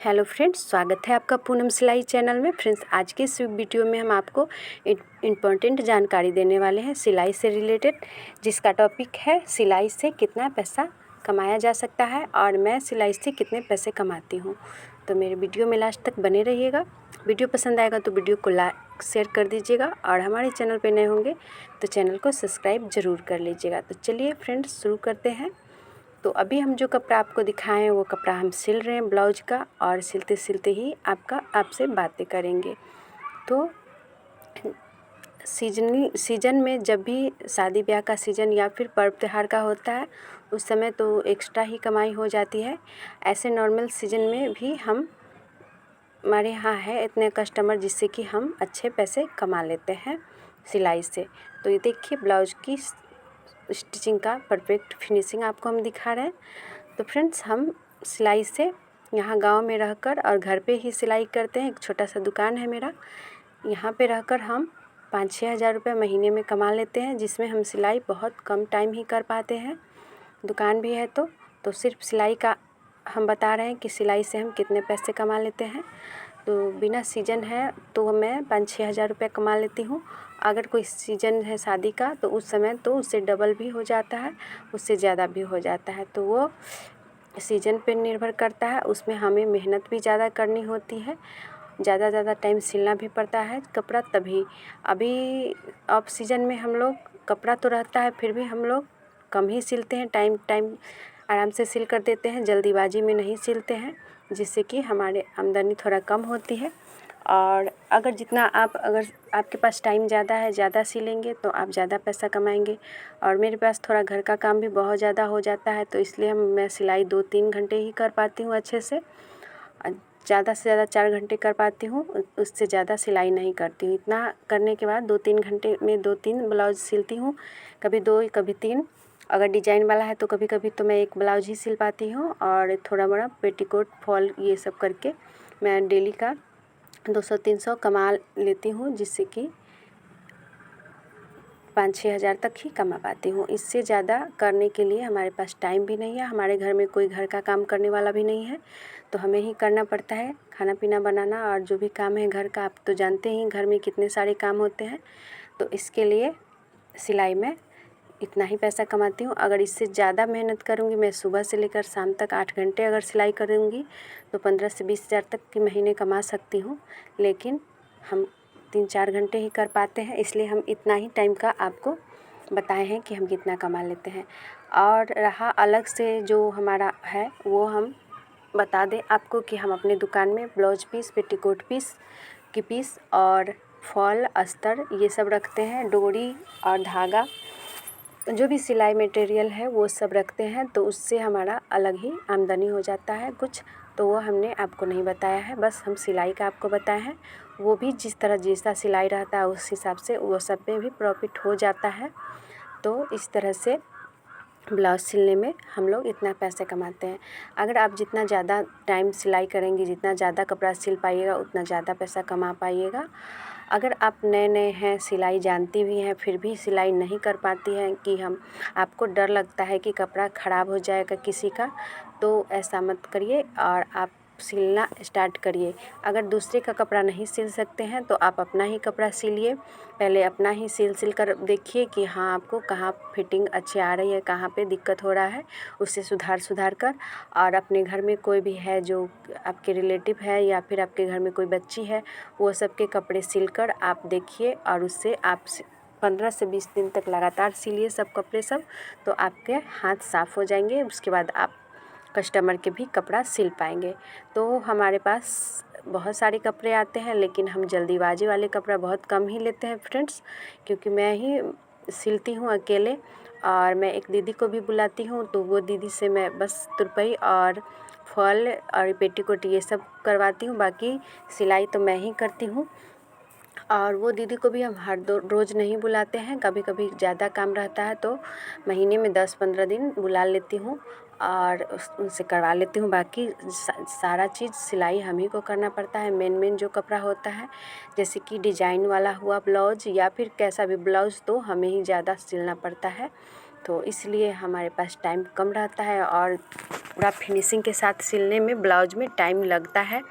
Hello friends, स्वागत है आपका पूनम सिलाई चैनल में। फ्रेंड्स, आज के इस वीडियो में हम आपको इम्पोर्टेंट जानकारी देने वाले हैं सिलाई से रिलेटेड, जिसका टॉपिक है सिलाई से कितना पैसा कमाया जा सकता है और मैं सिलाई से कितने पैसे कमाती हूँ। तो मेरे वीडियो में लास्ट तक बने रहिएगा। वीडियो पसंद आएगा तो वीडियो को लाइक शेयर कर दीजिएगा और हमारे चैनल पर नए होंगे तो चैनल को सब्सक्राइब ज़रूर कर लीजिएगा। तो चलिए फ्रेंड्स, शुरू करते हैं। तो अभी हम जो कपड़ा आपको दिखाएं हैं वो कपड़ा हम सिल रहे हैं ब्लाउज का, और सिलते सिलते ही आपसे बातें करेंगे। तो सीजन में जब भी शादी ब्याह का सीज़न या फिर पर्व त्योहार का होता है उस समय तो एक्स्ट्रा ही कमाई हो जाती है। ऐसे नॉर्मल सीजन में भी हमारे यहाँ है इतने कस्टमर जिससे कि हम अच्छे पैसे कमा लेते हैं सिलाई से। तो ये देखिए, ब्लाउज की स्टिचिंग का परफेक्ट फिनिशिंग आपको हम दिखा रहे हैं। तो फ्रेंड्स, हम सिलाई से यहाँ गांव में रहकर और घर पे ही सिलाई करते हैं। एक छोटा सा दुकान है मेरा, यहाँ पे रहकर हम 5-6 हज़ार रुपये महीने में कमा लेते हैं, जिसमें हम सिलाई बहुत कम टाइम ही कर पाते हैं। दुकान भी है तो सिर्फ सिलाई का हम बता रहे हैं कि सिलाई से हम कितने पैसे कमा लेते हैं। तो बिना सीजन है तो मैं 5-6 हज़ार रुपये कमा लेती हूँ। अगर कोई सीजन है शादी का तो उस समय तो उससे डबल भी हो जाता है, उससे ज़्यादा भी हो जाता है। तो वो सीजन पे निर्भर करता है, उसमें हमें मेहनत भी ज़्यादा करनी होती है, ज़्यादा टाइम सिलना भी पड़ता है कपड़ा। तभी अभी ऑफ सीजन में हम लोग कपड़ा तो रहता है फिर भी हम लोग कम ही सिलते हैं, टाइम आराम से सिल कर देते हैं, जल्दीबाजी में नहीं सिलते हैं, जिससे कि हमारे आमदनी थोड़ा कम होती है। और अगर आपके पास टाइम ज़्यादा है, ज़्यादा सिलेंगे तो आप ज़्यादा पैसा कमाएंगे। और मेरे पास थोड़ा घर का काम भी बहुत ज़्यादा हो जाता है, तो इसलिए मैं सिलाई 2-3 घंटे ही कर पाती हूँ अच्छे से। ज़्यादा से ज़्यादा 4 घंटे कर पाती हूँ, उससे ज़्यादा सिलाई नहीं करती हूँ। इतना करने के बाद 2-3 घंटे में 2-3 ब्लाउज सिलती हूँ, कभी 2 कभी 3। अगर डिजाइन वाला है तो कभी कभी तो मैं एक ब्लाउज ही सिल पाती हूँ, और थोड़ा बड़ा पेटीकोट फॉल ये सब करके मैं डेली का 200-300 कमा लेती हूँ, जिससे कि 5-6 हज़ार तक ही कमा पाती हूँ। इससे ज़्यादा करने के लिए हमारे पास टाइम भी नहीं है, हमारे घर में कोई घर का काम करने वाला भी नहीं है, तो हमें ही करना पड़ता है खाना पीना बनाना और जो भी काम है घर का। आप तो जानते ही घर में कितने सारे काम होते हैं, तो इसके लिए सिलाई में इतना ही पैसा कमाती हूँ। अगर इससे ज़्यादा मेहनत करूँगी, मैं सुबह से लेकर शाम तक 8 घंटे अगर सिलाई करूँगी तो 15 से 20 हज़ार तक की महीने कमा सकती हूँ, लेकिन हम 3-4 घंटे ही कर पाते हैं, इसलिए हम इतना ही टाइम का आपको बताए हैं कि हम कितना कमा लेते हैं। और रहा अलग से जो हमारा है वो हम बता दें आपको कि हम अपने दुकान में ब्लाउज पीस, पेटीकोट पीस की पीस और फॉल, अस्तर ये सब रखते हैं, डोरी और धागा, जो भी सिलाई मटेरियल है वो सब रखते हैं। तो उससे हमारा अलग ही आमदनी हो जाता है कुछ, तो वो हमने आपको नहीं बताया है, बस हम सिलाई का आपको बताया है। वो भी जैसा सिलाई रहता है उस हिसाब से वो सब में भी प्रॉफिट हो जाता है। तो इस तरह से ब्लाउज सिलने में हम लोग इतना पैसे कमाते हैं। अगर आप जितना ज़्यादा टाइम सिलाई करेंगे, जितना ज़्यादा कपड़ा सिल पाइएगा, उतना ज़्यादा पैसा कमा पाइएगा। अगर आप नए हैं, सिलाई जानती भी हैं, फिर भी सिलाई नहीं कर पाती हैं कि आपको डर लगता है कि कपड़ा ख़राब हो जाएगा किसी का, तो ऐसा मत करिए और आप सिलना स्टार्ट करिए। अगर दूसरे का कपड़ा नहीं सिल सकते हैं तो आप अपना ही कपड़ा सिलिए। पहले अपना ही सिल कर देखिए कि हाँ, आपको कहाँ फिटिंग अच्छी आ रही है, कहाँ पे दिक्कत हो रहा है, उससे सुधार कर। और अपने घर में कोई भी है जो आपके रिलेटिव है या फिर आपके घर में कोई बच्ची है, वो सब के कपड़े सिलकर आप देखिए और उससे आप 15 से 20 दिन तक लगातार सिलिए सब कपड़े सब, तो आपके हाथ साफ़ हो जाएंगे। उसके बाद आप कस्टमर के भी कपड़ा सिल पाएंगे। तो हमारे पास बहुत सारे कपड़े आते हैं, लेकिन हम जल्दीबाजी वाले कपड़ा बहुत कम ही लेते हैं फ्रेंड्स, क्योंकि मैं ही सिलती हूँ अकेले। और मैं एक दीदी को भी बुलाती हूँ, तो वो दीदी से मैं बस तुरपाई और फॉल और पेटीकोट ये सब करवाती हूँ, बाकी सिलाई तो मैं ही करती हूँ। और वो दीदी को भी हम हर रोज़ नहीं बुलाते हैं, कभी कभी ज़्यादा काम रहता है तो महीने में 10-15 दिन बुला लेती हूँ और उनसे करवा लेती हूँ। बाकी सारा चीज़ सिलाई हम ही को करना पड़ता है। मेन जो कपड़ा होता है, जैसे कि डिजाइन वाला हुआ ब्लाउज या फिर कैसा भी ब्लाउज, तो हमें ही ज़्यादा सिलना पड़ता है, तो इसलिए हमारे पास टाइम कम रहता है और पूरा फिनिशिंग के साथ सिलने में ब्लाउज में टाइम लगता है।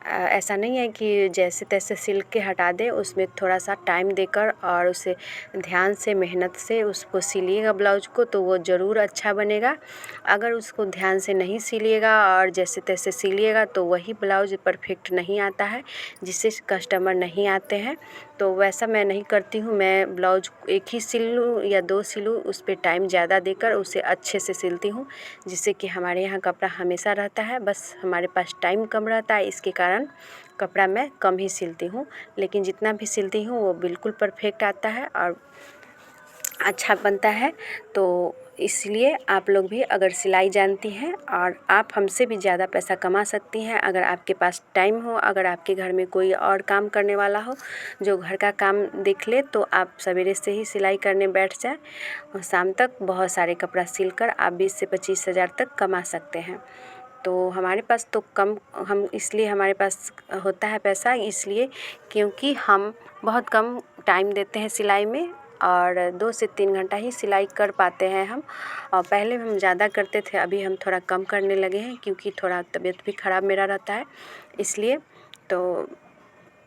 ऐसा नहीं है कि जैसे तैसे सिल के हटा दें, उसमें थोड़ा सा टाइम देकर और उसे ध्यान से मेहनत से उसको सिलिएगा ब्लाउज को तो वो ज़रूर अच्छा बनेगा। अगर उसको ध्यान से नहीं सिलिएगा और जैसे तैसे सिलिएगा तो वही ब्लाउज परफेक्ट नहीं आता है, जिससे कस्टमर नहीं आते हैं। तो वैसा मैं नहीं करती हूँ। मैं ब्लाउज एक ही सिल लूँ या 2 सिलूँ, उस पे टाइम ज़्यादा देकर उसे अच्छे से सिलती हूँ, जिससे कि हमारे यहाँ कपड़ा हमेशा रहता है। बस हमारे पास टाइम कम रहता है, इसके कारण कपड़ा मैं कम ही सिलती हूँ। लेकिन जितना भी सिलती हूँ वो बिल्कुल परफेक्ट आता है और अच्छा बनता है। तो इसलिए आप लोग भी अगर सिलाई जानती हैं और आप हमसे भी ज़्यादा पैसा कमा सकती हैं, अगर आपके पास टाइम हो, अगर आपके घर में कोई और काम करने वाला हो जो घर का काम देख ले, तो आप सवेरे से ही सिलाई करने बैठ जाएं और शाम तक बहुत सारे कपड़ा सिलकर आप 20 से 25 हज़ार तक कमा सकते हैं। तो हमारे पास तो कम हम इसलिए हमारे पास होता है पैसा, इसलिए क्योंकि हम बहुत कम टाइम देते हैं सिलाई में और 2 से 3 घंटा ही सिलाई कर पाते हैं हम। और पहले हम ज़्यादा करते थे, अभी हम थोड़ा कम करने लगे हैं क्योंकि थोड़ा तबीयत भी ख़राब मेरा रहता है, इसलिए। तो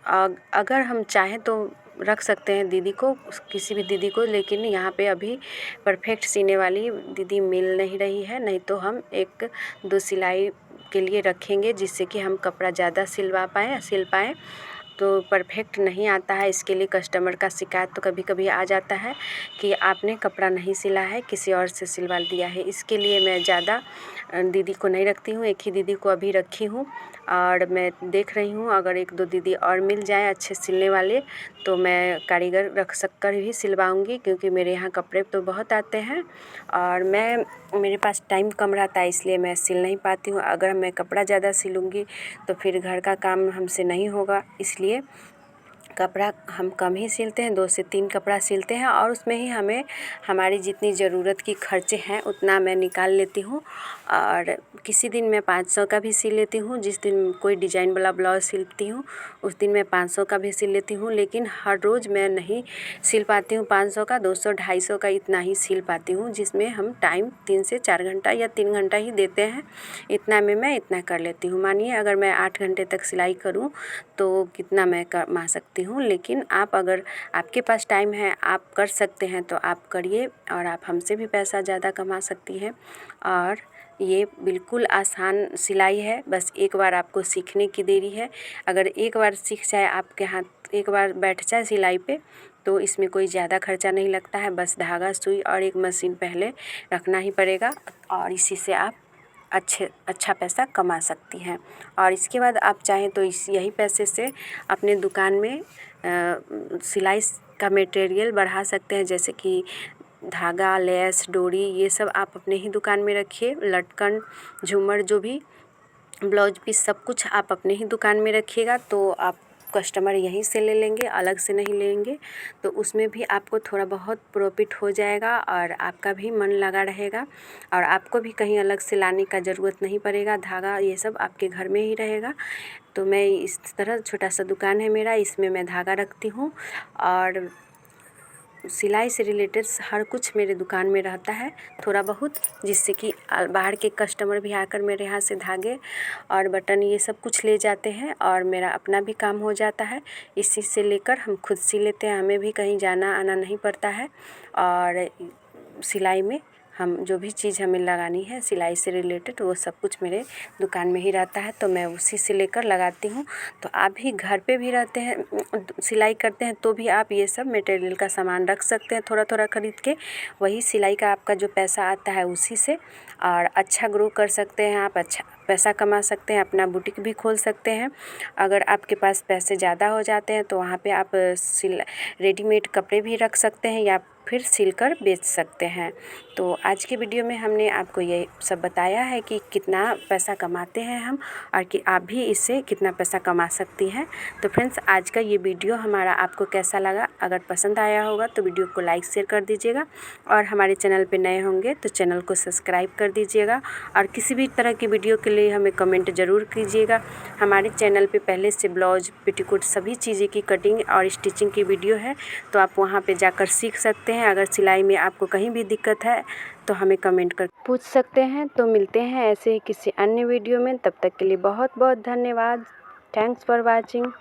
अगर हम चाहें तो रख सकते हैं दीदी को, किसी भी दीदी को, लेकिन यहाँ पे अभी परफेक्ट सीने वाली दीदी मिल नहीं रही है। नहीं तो हम 1-2 सिलाई के लिए रखेंगे, जिससे कि हम कपड़ा ज़्यादा सिल पाएँ। तो परफेक्ट नहीं आता है, इसके लिए कस्टमर का शिकायत तो कभी कभी आ जाता है कि आपने कपड़ा नहीं सिला है, किसी और से सिलवा दिया है। इसके लिए मैं ज़्यादा दीदी को नहीं रखती हूँ, एक ही दीदी को अभी रखी हूँ और मैं देख रही हूँ अगर 1-2 दीदी और मिल जाएँ अच्छे सिलने वाले तो मैं कारीगर रख कर ही सिलवाऊँगी, क्योंकि मेरे यहाँ कपड़े तो बहुत आते हैं और मेरे पास टाइम कम रहता है, इसलिए मैं सिल नहीं पाती हूँ। अगर मैं कपड़ा ज़्यादा सिलूँगी तो फिर घर का काम हमसे नहीं होगा, इसलिए कपड़ा हम कम ही सिलते हैं, 2 से 3 कपड़ा सिलते हैं और उसमें ही हमें हमारी जितनी ज़रूरत की खर्चे हैं उतना मैं निकाल लेती हूँ। और किसी दिन मैं 500 का भी सिल लेती हूँ, जिस दिन कोई डिजाइन वाला ब्लाउज सिलती हूँ उस दिन मैं 500 का भी सिल लेती हूँ। लेकिन हर रोज़ मैं नहीं सिल पाती हूँ 500 का, 200-250 का इतना ही सिल पाती हूँ, जिसमें हम टाइम 3 से 4 घंटा या 3 घंटा ही देते हैं। इतना में मैं इतना कर लेती हूँ। मानिए अगर मैं 8 घंटे तक सिलाई करूँ तो कितना मैं कमा सकती हूँ। लेकिन आप अगर आपके पास टाइम है, आप कर सकते हैं तो आप करिए और आप हमसे भी पैसा ज़्यादा कमा सकती हैं। और ये बिल्कुल आसान सिलाई है, बस एक बार आपको सीखने की देरी है। अगर एक बार सीख जाए, आपके हाथ एक बार बैठ जाए सिलाई पे, तो इसमें कोई ज़्यादा खर्चा नहीं लगता है। बस धागा, सुई और एक मशीन पहले रखना ही पड़ेगा और इसी से आप अच्छा पैसा कमा सकती हैं। और इसके बाद आप चाहें तो यही पैसे से अपने दुकान में सिलाई का मटेरियल बढ़ा सकते हैं, जैसे कि धागा, लेस, डोरी, ये सब आप अपने ही दुकान में रखिए। लटकन, झूमर, जो भी ब्लाउज पीस, सब कुछ आप अपने ही दुकान में रखिएगा तो आप कस्टमर यहीं से ले लेंगे, अलग से नहीं लेंगे। तो उसमें भी आपको थोड़ा बहुत प्रॉफिट हो जाएगा और आपका भी मन लगा रहेगा और आपको भी कहीं अलग से लाने का ज़रूरत नहीं पड़ेगा। धागा ये सब आपके घर में ही रहेगा। तो मैं इस तरह छोटा सा दुकान है मेरा, इसमें मैं धागा रखती हूँ और सिलाई से रिलेटेड हर कुछ मेरे दुकान में रहता है थोड़ा बहुत, जिससे कि बाहर के कस्टमर भी आकर मेरे यहाँ से धागे और बटन ये सब कुछ ले जाते हैं और मेरा अपना भी काम हो जाता है। इसी से लेकर हम खुद सी लेते हैं, हमें भी कहीं जाना आना नहीं पड़ता है। और सिलाई में हम जो भी चीज़ हमें लगानी है सिलाई से रिलेटेड, वो सब कुछ मेरे दुकान में ही रहता है, तो मैं उसी से लेकर लगाती हूँ। तो आप भी घर पे भी रहते हैं, सिलाई करते हैं, तो भी आप ये सब मटेरियल का सामान रख सकते हैं थोड़ा थोड़ा खरीद के। वही सिलाई का आपका जो पैसा आता है उसी से और अच्छा ग्रो कर सकते हैं आप, अच्छा पैसा कमा सकते हैं, अपना बुटीक भी खोल सकते हैं। अगर आपके पास पैसे ज़्यादा हो जाते हैं तो वहाँ पे आप रेडीमेड कपड़े भी रख सकते हैं या फिर सिलकर बेच सकते हैं। तो आज की वीडियो में हमने आपको ये सब बताया है कि कितना पैसा कमाते हैं हम और कि आप भी इससे कितना पैसा कमा सकती हैं। तो फ्रेंड्स, आज का ये वीडियो हमारा आपको कैसा लगा? अगर पसंद आया होगा तो वीडियो को लाइक शेयर कर दीजिएगा और हमारे चैनल पे नए होंगे तो चैनल को सब्सक्राइब कर दीजिएगा और किसी भी तरह की वीडियो के लिए हमें कमेंट ज़रूर कीजिएगा। हमारे चैनल पे पहले से ब्लाउज, पेटीकोट, सभी चीज़ें की कटिंग और स्टिचिंग की वीडियो है, तो आप वहाँ पे जाकर सीख सकते हैं। अगर सिलाई में आपको कहीं भी दिक्कत है तो हमें कमेंट कर पूछ सकते हैं। तो मिलते हैं ऐसे ही किसी अन्य वीडियो में, तब तक के लिए बहुत बहुत धन्यवाद। Thanks for watching.